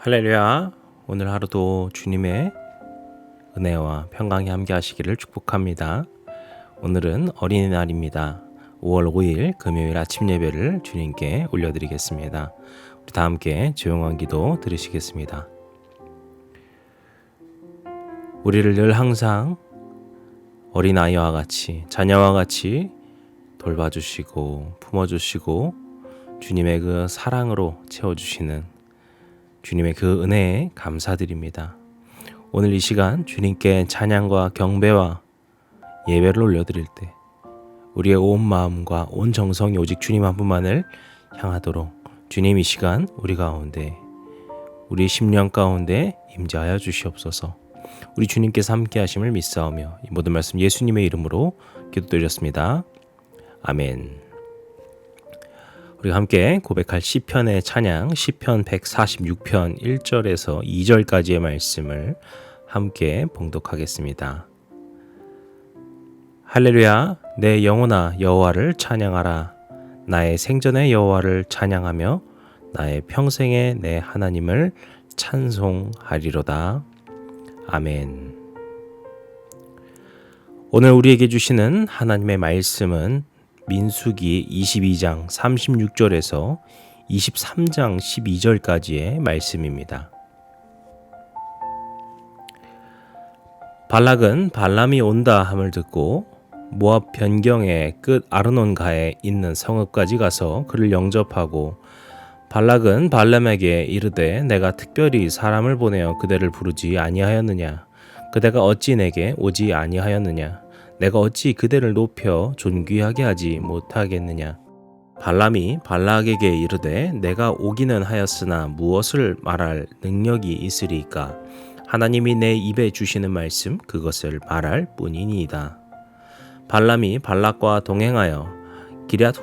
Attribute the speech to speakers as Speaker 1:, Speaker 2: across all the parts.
Speaker 1: 할렐루야. 오늘 하루도 주님의 은혜와 평강이 함께 하시기를 축복합니다. 오늘은 어린이날입니다. 5월 5일 금요일 아침 예배를 주님께 올려드리겠습니다. 우리 다 함께 조용한 기도 드리시겠습니다. 우리를 늘 항상 어린아이와 같이 자녀와 같이 돌봐주시고 품어주시고 주님의 그 사랑으로 채워주시는 주님의 그 은혜에 감사드립니다. 오늘 이 시간 주님께 찬양과 경배와 예배를 올려드릴 때 우리의 온 마음과 온 정성이 오직 주님 한 분만을 향하도록 주님 이 시간 우리 가운데 우리 심령 가운데 임재하여 주시옵소서. 우리 주님께서 함께 하심을 믿사오며 이 모든 말씀 예수님의 이름으로 기도드렸습니다. 아멘. 우리가 함께 고백할 시편의 찬양 시편 146편 1절에서 2절까지의 말씀을 함께 봉독하겠습니다. 할렐루야, 내 영혼아 여호와를 찬양하라. 나의 생전의 여호와를 찬양하며 나의 평생에 내 하나님을 찬송하리로다. 아멘. 오늘 우리에게 주시는 하나님의 말씀은 민수기 22장 36절에서 23장 12절까지의 말씀입니다. 발락은 발람이 온다 함을 듣고 모압 변경의 끝 아르논가에 있는 성읍까지 가서 그를 영접하고 발락은 발람에게 이르되 내가 특별히 사람을 보내어 그대를 부르지 아니하였느냐? 그대가 어찌 내게 오지 아니하였느냐? 내가 어찌 그대를 높여 존귀하게 하지 못하겠느냐? 발람이 발락에게 이르되 내가 오기는 하였으나 무엇을 말할 능력이 있으리까? 하나님이 내 입에 주시는 말씀 그것을 말할 뿐이니이다. 발람이 발락과 동행하여 기럇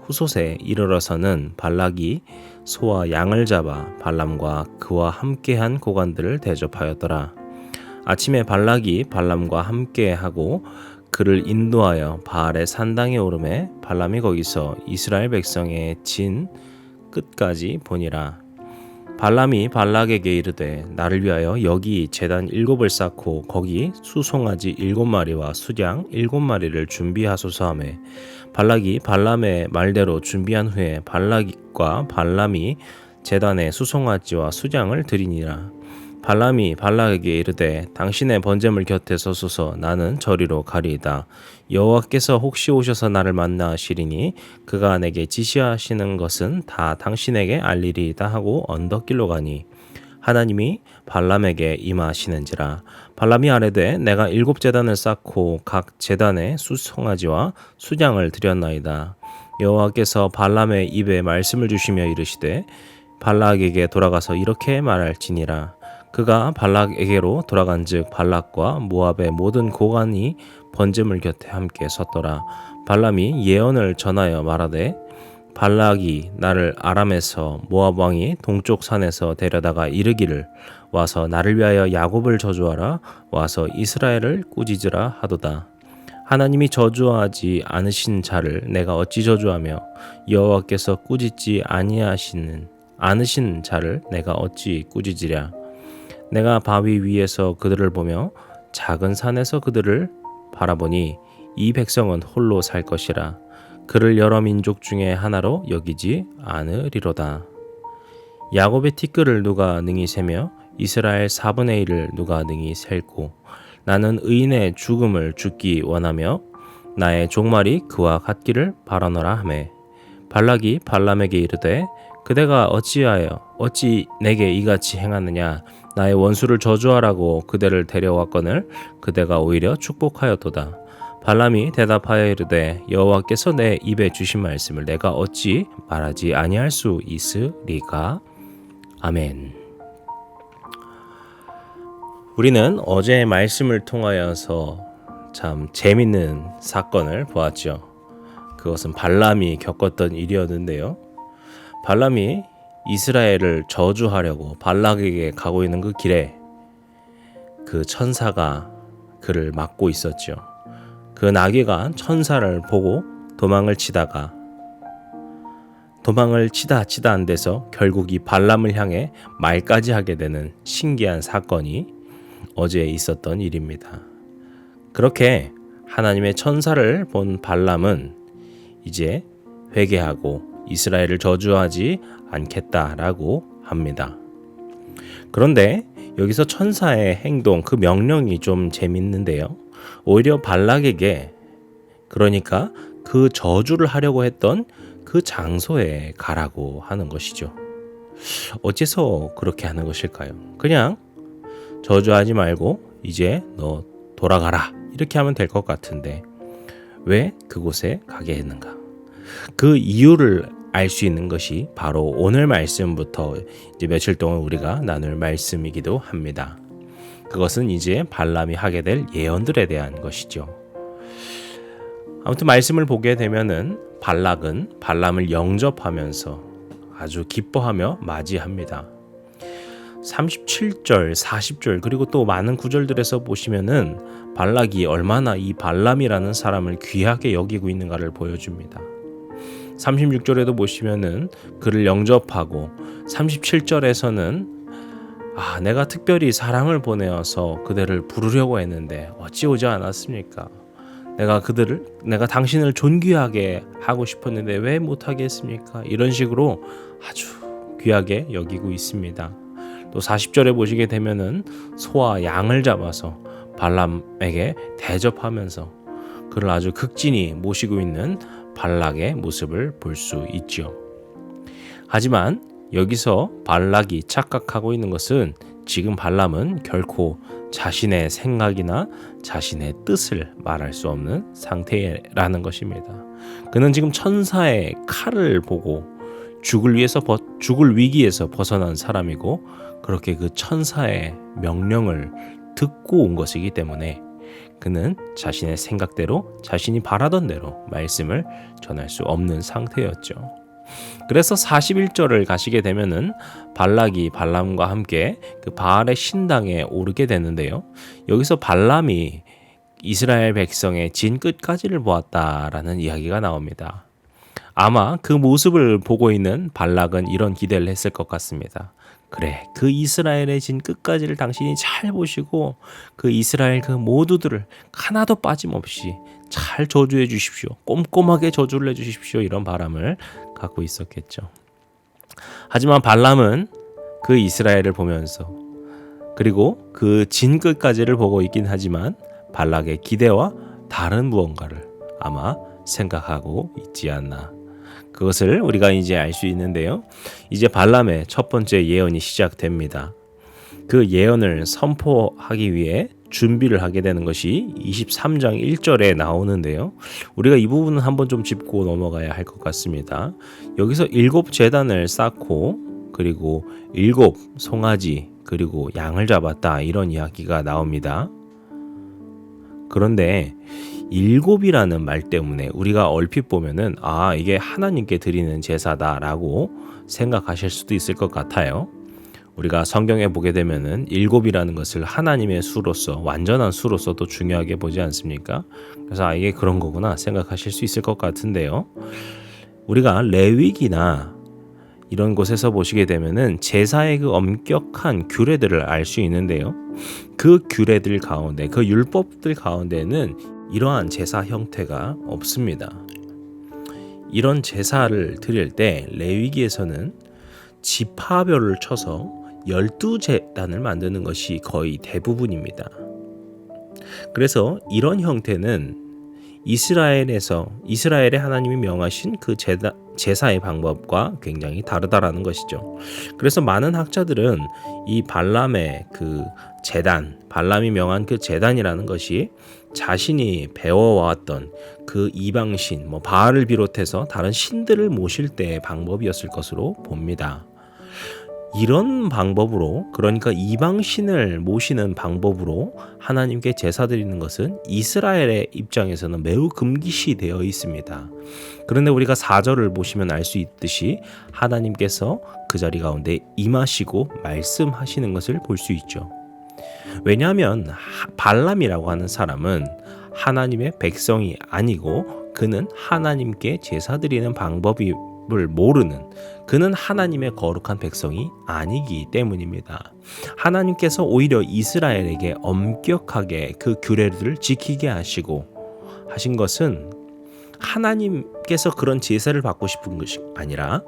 Speaker 1: 후솥에 이르러서는 발락이 소와 양을 잡아 발람과 그와 함께한 고관들을 대접하였더라. 아침에 발락이 발람과 함께하고 그를 인도하여 바알의 산당에 오르매 발람이 거기서 이스라엘 백성의 진 끝까지 보니라. 발람이 발락에게 이르되 나를 위하여 여기 제단 7을 쌓고 거기 수송아지 7마리와 수양 7마리를 준비하소서 하며 발락이 발람의 말대로 준비한 후에 발락과 발람이 제단에 수송아지와 수양을 드리니라. 발람이 발락에게 이르되 당신의 번제물 곁에 서소서. 나는 저리로 가리이다. 여호와께서 혹시 오셔서 나를 만나시리니 그가 내게 지시하시는 것은 다 당신에게 알리리이다 하고 언덕길로 가니 하나님이 발람에게 임하시는지라. 발람이 아뢰되 내가 7제단을 쌓고 각 제단에 수송아지와 수양을 드렸나이다. 여호와께서 발람의 입에 말씀을 주시며 이르시되 발락에게 돌아가서 이렇게 말할지니라. 그가 발락에게로 돌아간즉 발락과 모압의 모든 고관이 번제물 곁에 함께 섰더라. 발람이 예언을 전하여 말하되 발락이 나를 아람에서 모압 왕이 동쪽 산에서 데려다가 이르기를 와서 나를 위하여 야곱을 저주하라. 와서 이스라엘을 꾸짖으라 하도다. 하나님이 저주하지 않으신 자를 내가 어찌 저주하며 여호와께서 꾸짖지 않으신 자를 내가 어찌 꾸짖으랴. 내가 바위 위에서 그들을 보며 작은 산에서 그들을 바라보니 이 백성은 홀로 살 것이라. 그를 여러 민족 중에 하나로 여기지 않으리로다. 야곱의 티끌을 누가 능히 세며 이스라엘 4분의 1을 누가 능히 셀고 나는 의인의 죽음을 죽기 원하며 나의 종말이 그와 같기를 바라노라 하매 발락이 발람에게 이르되 그대가 어찌 내게 이같이 행하느냐? 나의 원수를 저주하라고 그대를 데려왔거늘 그대가 오히려 축복하였도다. 발람이 대답하여 이르되 여호와께서 내 입에 주신 말씀을 내가 어찌 말하지 아니할 수 있으리까? 아멘. 우리는 어제의 말씀을 통하여서 참 재밌는 사건을 보았죠. 그것은 발람이 겪었던 일이었는데요. 발람이 이스라엘을 저주하려고 발락에게 가고 있는 그 길에 그 천사가 그를 막고 있었죠. 그 나귀가 천사를 보고 도망을 치다가 도망을 치다 안 돼서 결국 이 발람을 향해 말까지 하게 되는 신기한 사건이 어제 있었던 일입니다. 그렇게 하나님의 천사를 본 발람은 이제 회개하고 이스라엘을 저주하지 않겠다라고 합니다. 그런데 여기서 천사의 행동, 그 명령이 좀 재밌는데요. 오히려 발락에게, 그러니까 그 저주를 하려고 했던 그 장소에 가라고 하는 것이죠. 어째서 그렇게 하는 것일까요? 그냥 저주하지 말고 이제 너 돌아가라 이렇게 하면 될 것 같은데 왜 그곳에 가게 했는가? 그 이유를 알 수 있는 것이 바로 오늘 말씀부터 이제 며칠 동안 우리가 나눌 말씀이기도 합니다. 그것은 이제 발람이 하게 될 예언들에 대한 것이죠. 아무튼 말씀을 보게 되면은 발락은 발람을 영접하면서 아주 기뻐하며 맞이합니다. 37절, 40절 그리고 또 많은 구절들에서 보시면은 발락이 얼마나 이 발람이라는 사람을 귀하게 여기고 있는가를 보여줍니다. 36절에도 보시면은 그를 영접하고 37절에서는 내가 특별히 사람을 보내어서 그들을 부르려고 했는데 어찌 오지 않았습니까? 내가 당신을 존귀하게 하고 싶었는데 왜 못하게 했습니까? 이런 식으로 아주 귀하게 여기고 있습니다. 또 40절에 보시게 되면은 소와 양을 잡아서 발람에게 대접하면서 그를 아주 극진히 모시고 있는 발락의 모습을 볼 수 있죠. 하지만 여기서 발락이 착각하고 있는 것은 지금 발람은 결코 자신의 생각이나 자신의 뜻을 말할 수 없는 상태라는 것입니다. 그는 지금 천사의 칼을 보고 죽을 위기에서 벗어난 사람이고 그렇게 그 천사의 명령을 듣고 온 것이기 때문에 그는 자신의 생각대로 자신이 바라던 대로 말씀을 전할 수 없는 상태였죠. 그래서 41절을 가시게 되면은 발락이 발람과 함께 그 바알의 신당에 오르게 되는데요. 여기서 발람이 이스라엘 백성의 진 끝까지를 보았다라는 이야기가 나옵니다. 아마 그 모습을 보고 있는 발락은 이런 기대를 했을 것 같습니다. 그래, 그 이스라엘의 진 끝까지를 당신이 잘 보시고 그 이스라엘 그 모두들을 하나도 빠짐없이 잘 저주해 주십시오. 꼼꼼하게 저주를 해 주십시오. 이런 바람을 갖고 있었겠죠. 하지만 발람은 그 이스라엘을 보면서 그리고 그 진 끝까지를 보고 있긴 하지만 발락의 기대와 다른 무언가를 아마 생각하고 있지 않나. 그것을 우리가 이제 알 수 있는데요. 이제 발람의 첫 번째 예언이 시작됩니다. 그 예언을 선포하기 위해 준비를 하게 되는 것이 23장 1절에 나오는데요. 우리가 이 부분은 한번 좀 짚고 넘어가야 할 것 같습니다. 여기서 7제단을 쌓고 그리고 7 송아지 그리고 양을 잡았다 이런 이야기가 나옵니다. 그런데 7이라는 말 때문에 우리가 얼핏 보면은 이게 하나님께 드리는 제사다라고 생각하실 수도 있을 것 같아요. 우리가 성경에 보게 되면은 7이라는 것을 하나님의 수로서 완전한 수로서 또 중요하게 보지 않습니까? 그래서 이게 그런 거구나 생각하실 수 있을 것 같은데요. 우리가 레위기나 이런 곳에서 보시게 되면은 제사의 그 엄격한 규례들을 알 수 있는데요. 그 규례들 가운데, 그 율법들 가운데는 이러한 제사 형태가 없습니다. 이런 제사를 드릴 때 레위기에서는 지파별을 쳐서 12제단을 만드는 것이 거의 대부분입니다. 그래서 이런 형태는 이스라엘의 하나님이 명하신 그 제사의 방법과 굉장히 다르다라는 것이죠. 그래서 많은 학자들은 이 발람의 그 제단, 발람이 명한 그 제단이라는 것이 자신이 배워왔던 그 이방신, 바알을 비롯해서 다른 신들을 모실 때의 방법이었을 것으로 봅니다. 이런 방법으로, 그러니까 이방신을 모시는 방법으로 하나님께 제사 드리는 것은 이스라엘의 입장에서는 매우 금기시 되어 있습니다. 그런데 우리가 4절을 보시면 알 수 있듯이 하나님께서 그 자리 가운데 임하시고 말씀하시는 것을 볼 수 있죠. 왜냐하면 발람이라고 하는 사람은 하나님의 백성이 아니고 그는 하나님께 제사 드리는 방법이 모르는, 그는 하나님의 거룩한 백성이 아니기 때문입니다. 하나님께서 오히려 이스라엘에게 엄격하게 그 규례를 지키게 하신 것은 하나님께서 그런 제사를 받고 싶은 것이 아니라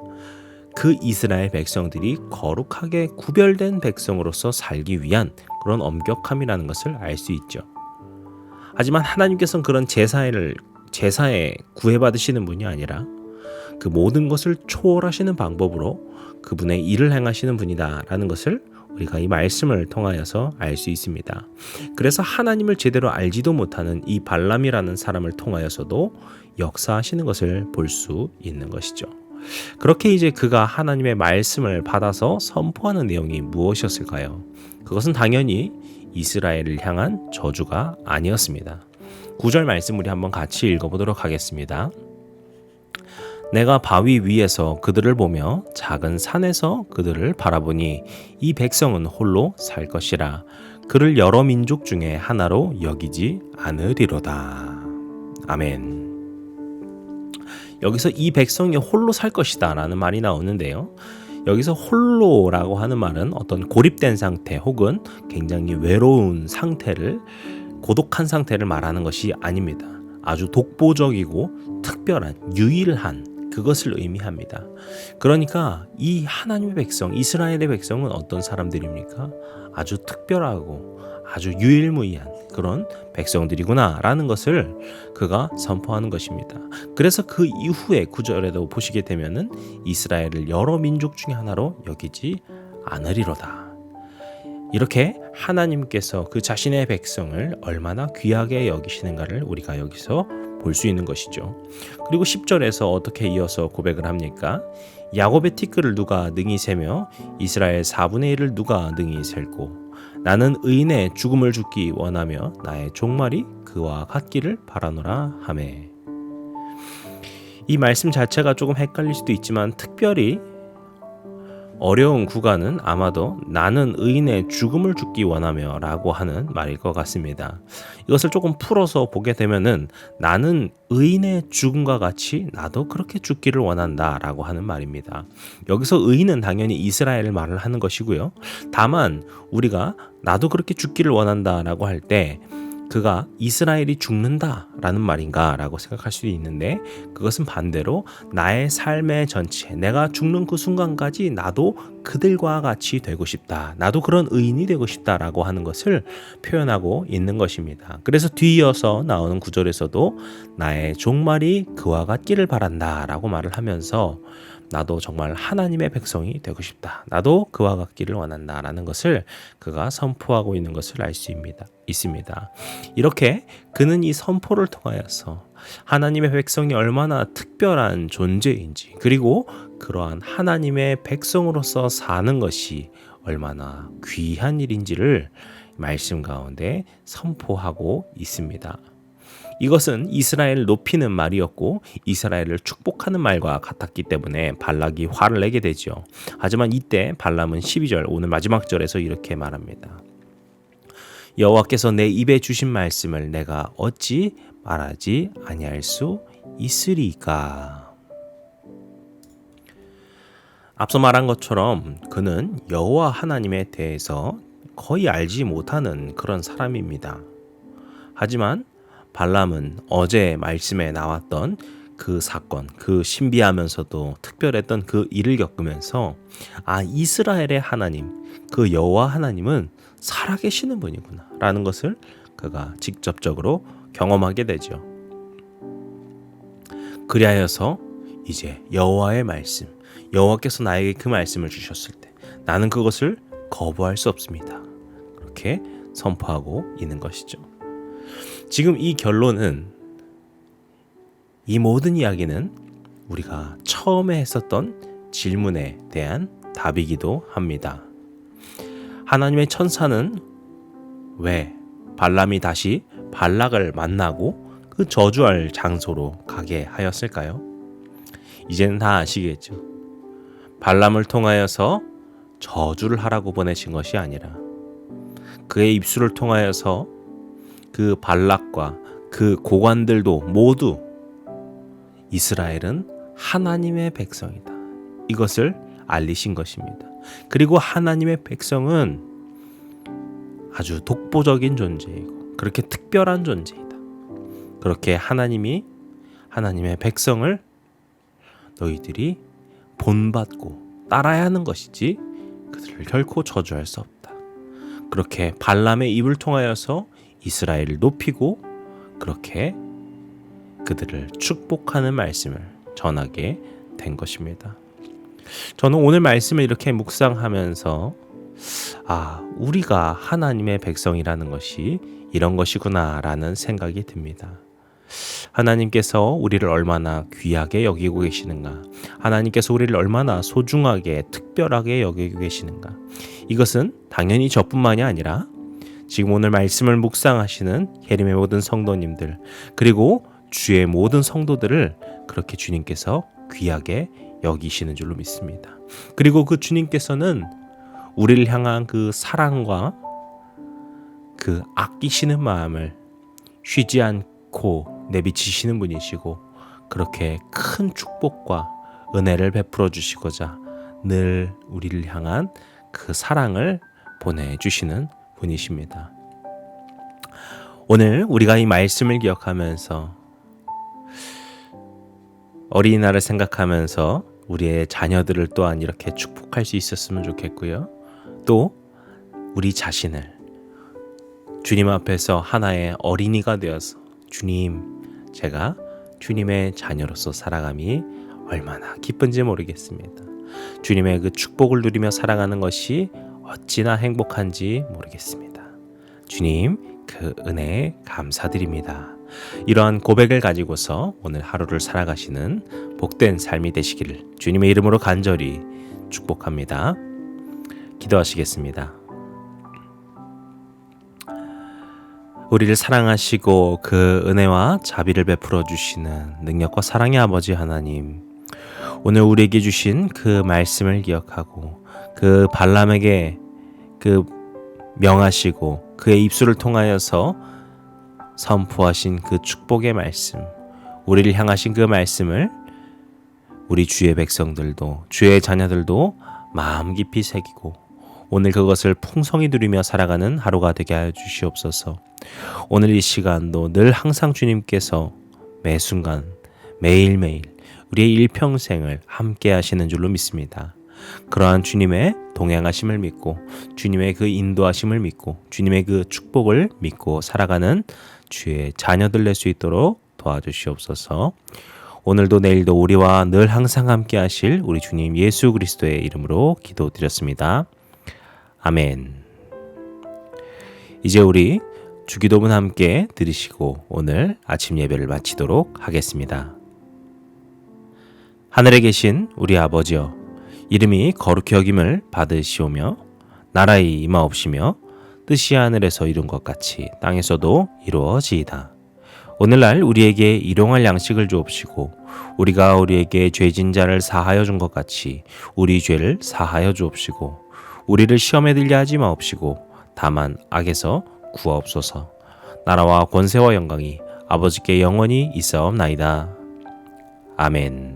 Speaker 1: 그 이스라엘 백성들이 거룩하게 구별된 백성으로서 살기 위한 그런 엄격함이라는 것을 알 수 있죠. 하지만 하나님께서는 그런 제사에 구애받으시는 분이 아니라 그 모든 것을 초월하시는 방법으로 그분의 일을 행하시는 분이다라는 것을 우리가 이 말씀을 통하여서 알 수 있습니다. 그래서 하나님을 제대로 알지도 못하는 이 발람이라는 사람을 통하여서도 역사하시는 것을 볼 수 있는 것이죠. 그렇게 이제 그가 하나님의 말씀을 받아서 선포하는 내용이 무엇이었을까요? 그것은 당연히 이스라엘을 향한 저주가 아니었습니다. 9절 말씀 우리 한번 같이 읽어보도록 하겠습니다. 내가 바위 위에서 그들을 보며 작은 산에서 그들을 바라보니 이 백성은 홀로 살 것이라. 그를 여러 민족 중에 하나로 여기지 않으리로다. 아멘. 여기서 이 백성이 홀로 살 것이다 라는 말이 나오는데요. 여기서 홀로라고 하는 말은 어떤 고립된 상태 혹은 굉장히 외로운 상태를, 고독한 상태를 말하는 것이 아닙니다. 아주 독보적이고 특별한, 유일한 그것을 의미합니다. 그러니까 이 하나님의 백성, 이스라엘의 백성은 어떤 사람들입니까? 아주 특별하고 아주 유일무이한 그런 백성들이구나 라는 것을 그가 선포하는 것입니다. 그래서 그 이후에 9절에도 보시게 되면은 이스라엘을 여러 민족 중에 하나로 여기지 않으리로다. 이렇게 하나님께서 그 자신의 백성을 얼마나 귀하게 여기시는가를 우리가 여기서 볼 수 있는 것이죠. 그리고 10절에서 어떻게 이어서 고백을 합니까? 야곱의 티끌을 누가 능히 세며 이스라엘 4분의 1을 누가 능히 셀고 나는 의인의 죽음을 죽기 원하며 나의 종말이 그와 같기를 바라노라 하매. 이 말씀 자체가 조금 헷갈릴 수도 있지만 특별히 어려운 구간은 아마도 나는 의인의 죽음을 죽기 원하며 라고 하는 말일 것 같습니다. 이것을 조금 풀어서 보게 되면은 나는 의인의 죽음과 같이 나도 그렇게 죽기를 원한다 라고 하는 말입니다. 여기서 의인은 당연히 이스라엘을 말을 하는 것이고요. 다만 우리가 나도 그렇게 죽기를 원한다 라고 할 때 그가 이스라엘이 죽는다 라는 말인가 라고 생각할 수도 있는데, 그것은 반대로 나의 삶의 전체, 내가 죽는 그 순간까지 나도 그들과 같이 되고 싶다, 나도 그런 의인이 되고 싶다 라고 하는 것을 표현하고 있는 것입니다. 그래서 뒤이어서 나오는 구절에서도 나의 종말이 그와 같기를 바란다 라고 말을 하면서 나도 정말 하나님의 백성이 되고 싶다, 나도 그와 같기를 원한다 라는 것을 그가 선포하고 있는 것을 알 수 있습니다. 이렇게 그는 이 선포를 통하여서 하나님의 백성이 얼마나 특별한 존재인지, 그리고 그러한 하나님의 백성으로서 사는 것이 얼마나 귀한 일인지를 말씀 가운데 선포하고 있습니다. 이것은 이스라엘을 높이는 말이었고 이스라엘을 축복하는 말과 같았기 때문에 발락이 화를 내게 되죠. 하지만 이때 발람은 12절, 오늘 마지막 절에서 이렇게 말합니다. 여호와께서 내 입에 주신 말씀을 내가 어찌 말하지 아니할 수 있으리까. 앞서 말한 것처럼 그는 여호와 하나님에 대해서 거의 알지 못하는 그런 사람입니다. 하지만 발람은 어제 말씀에 나왔던 그 사건, 그 신비하면서도 특별했던 그 일을 겪으면서 이스라엘의 하나님, 그 여호와 하나님은 살아계시는 분이구나 라는 것을 그가 직접적으로 경험하게 되죠. 그리하여서 이제 여호와의 말씀, 여호와께서 나에게 그 말씀을 주셨을 때 나는 그것을 거부할 수 없습니다. 그렇게 선포하고 있는 것이죠. 지금 이 결론은, 이 모든 이야기는 우리가 처음에 했었던 질문에 대한 답이기도 합니다. 하나님의 천사는 왜 발람이 다시 발락을 만나고 그 저주할 장소로 가게 하였을까요? 이제는 다 아시겠죠. 발람을 통하여서 저주를 하라고 보내신 것이 아니라 그의 입술을 통하여서 그 발락과 그 고관들도 모두 이스라엘은 하나님의 백성이다. 이것을 알리신 것입니다. 그리고 하나님의 백성은 아주 독보적인 존재이고 그렇게 특별한 존재이다. 그렇게 하나님이 하나님의 백성을 너희들이 본받고 따라야 하는 것이지 그들을 결코 저주할 수 없다. 그렇게 발람의 입을 통하여서 이스라엘을 높이고 그렇게 그들을 축복하는 말씀을 전하게 된 것입니다. 저는 오늘 말씀을 이렇게 묵상하면서 우리가 하나님의 백성이라는 것이 이런 것이구나 라는 생각이 듭니다. 하나님께서 우리를 얼마나 귀하게 여기고 계시는가, 하나님께서 우리를 얼마나 소중하게 특별하게 여기고 계시는가, 이것은 당연히 저뿐만이 아니라 지금 오늘 말씀을 묵상하시는 예림의 모든 성도님들 그리고 주의 모든 성도들을 그렇게 주님께서 귀하게 여기시는 줄로 믿습니다. 그리고 그 주님께서는 우리를 향한 그 사랑과 그 아끼시는 마음을 쉬지 않고 내비치시는 분이시고 그렇게 큰 축복과 은혜를 베풀어 주시고자 늘 우리를 향한 그 사랑을 보내주시는 분이십니다. 오늘 우리가 이 말씀을 기억하면서 어린이날을 생각하면서 우리의 자녀들을 또한 이렇게 축복할 수 있었으면 좋겠고요. 또 우리 자신을 주님 앞에서 하나의 어린이가 되어서 주님, 제가 주님의 자녀로서 살아감이 얼마나 기쁜지 모르겠습니다. 주님의 그 축복을 누리며 살아가는 것이 어찌나 행복한지 모르겠습니다. 주님, 그 은혜에 감사드립니다. 이러한 고백을 가지고서 오늘 하루를 살아가시는 복된 삶이 되시기를 주님의 이름으로 간절히 축복합니다. 기도하시겠습니다. 우리를 사랑하시고 그 은혜와 자비를 베풀어 주시는 능력과 사랑의 아버지 하나님, 오늘 우리에게 주신 그 말씀을 기억하고 그 발람에게 그 명하시고 그의 입술을 통하여서 선포하신 그 축복의 말씀, 우리를 향하신 그 말씀을 우리 주의 백성들도 주의 자녀들도 마음 깊이 새기고 오늘 그것을 풍성히 누리며 살아가는 하루가 되게 하여 주시옵소서. 오늘 이 시간도 늘 항상 주님께서 매 순간 매일매일 우리의 일평생을 함께 하시는 줄로 믿습니다. 그러한 주님의 동행하심을 믿고 주님의 그 인도하심을 믿고 주님의 그 축복을 믿고 살아가는 주의 자녀들 될 수 있도록 도와주시옵소서. 오늘도 내일도 우리와 늘 항상 함께 하실 우리 주님 예수 그리스도의 이름으로 기도드렸습니다. 아멘. 이제 우리 주기도문 함께 들으시고 오늘 아침 예배를 마치도록 하겠습니다. 하늘에 계신 우리 아버지여, 이름이 거룩히 여김을 받으시오며 나라의 임하옵시며 뜻이 하늘에서 이룬 것 같이 땅에서도 이루어지이다. 오늘날 우리에게 일용할 양식을 주옵시고 우리가 우리에게 죄진 자를 사하여 준 것 같이 우리 죄를 사하여 주옵시고 우리를 시험에 들게 하지 마옵시고 다만 악에서 구하옵소서. 나라와 권세와 영광이 아버지께 영원히 있사옵나이다. 아멘.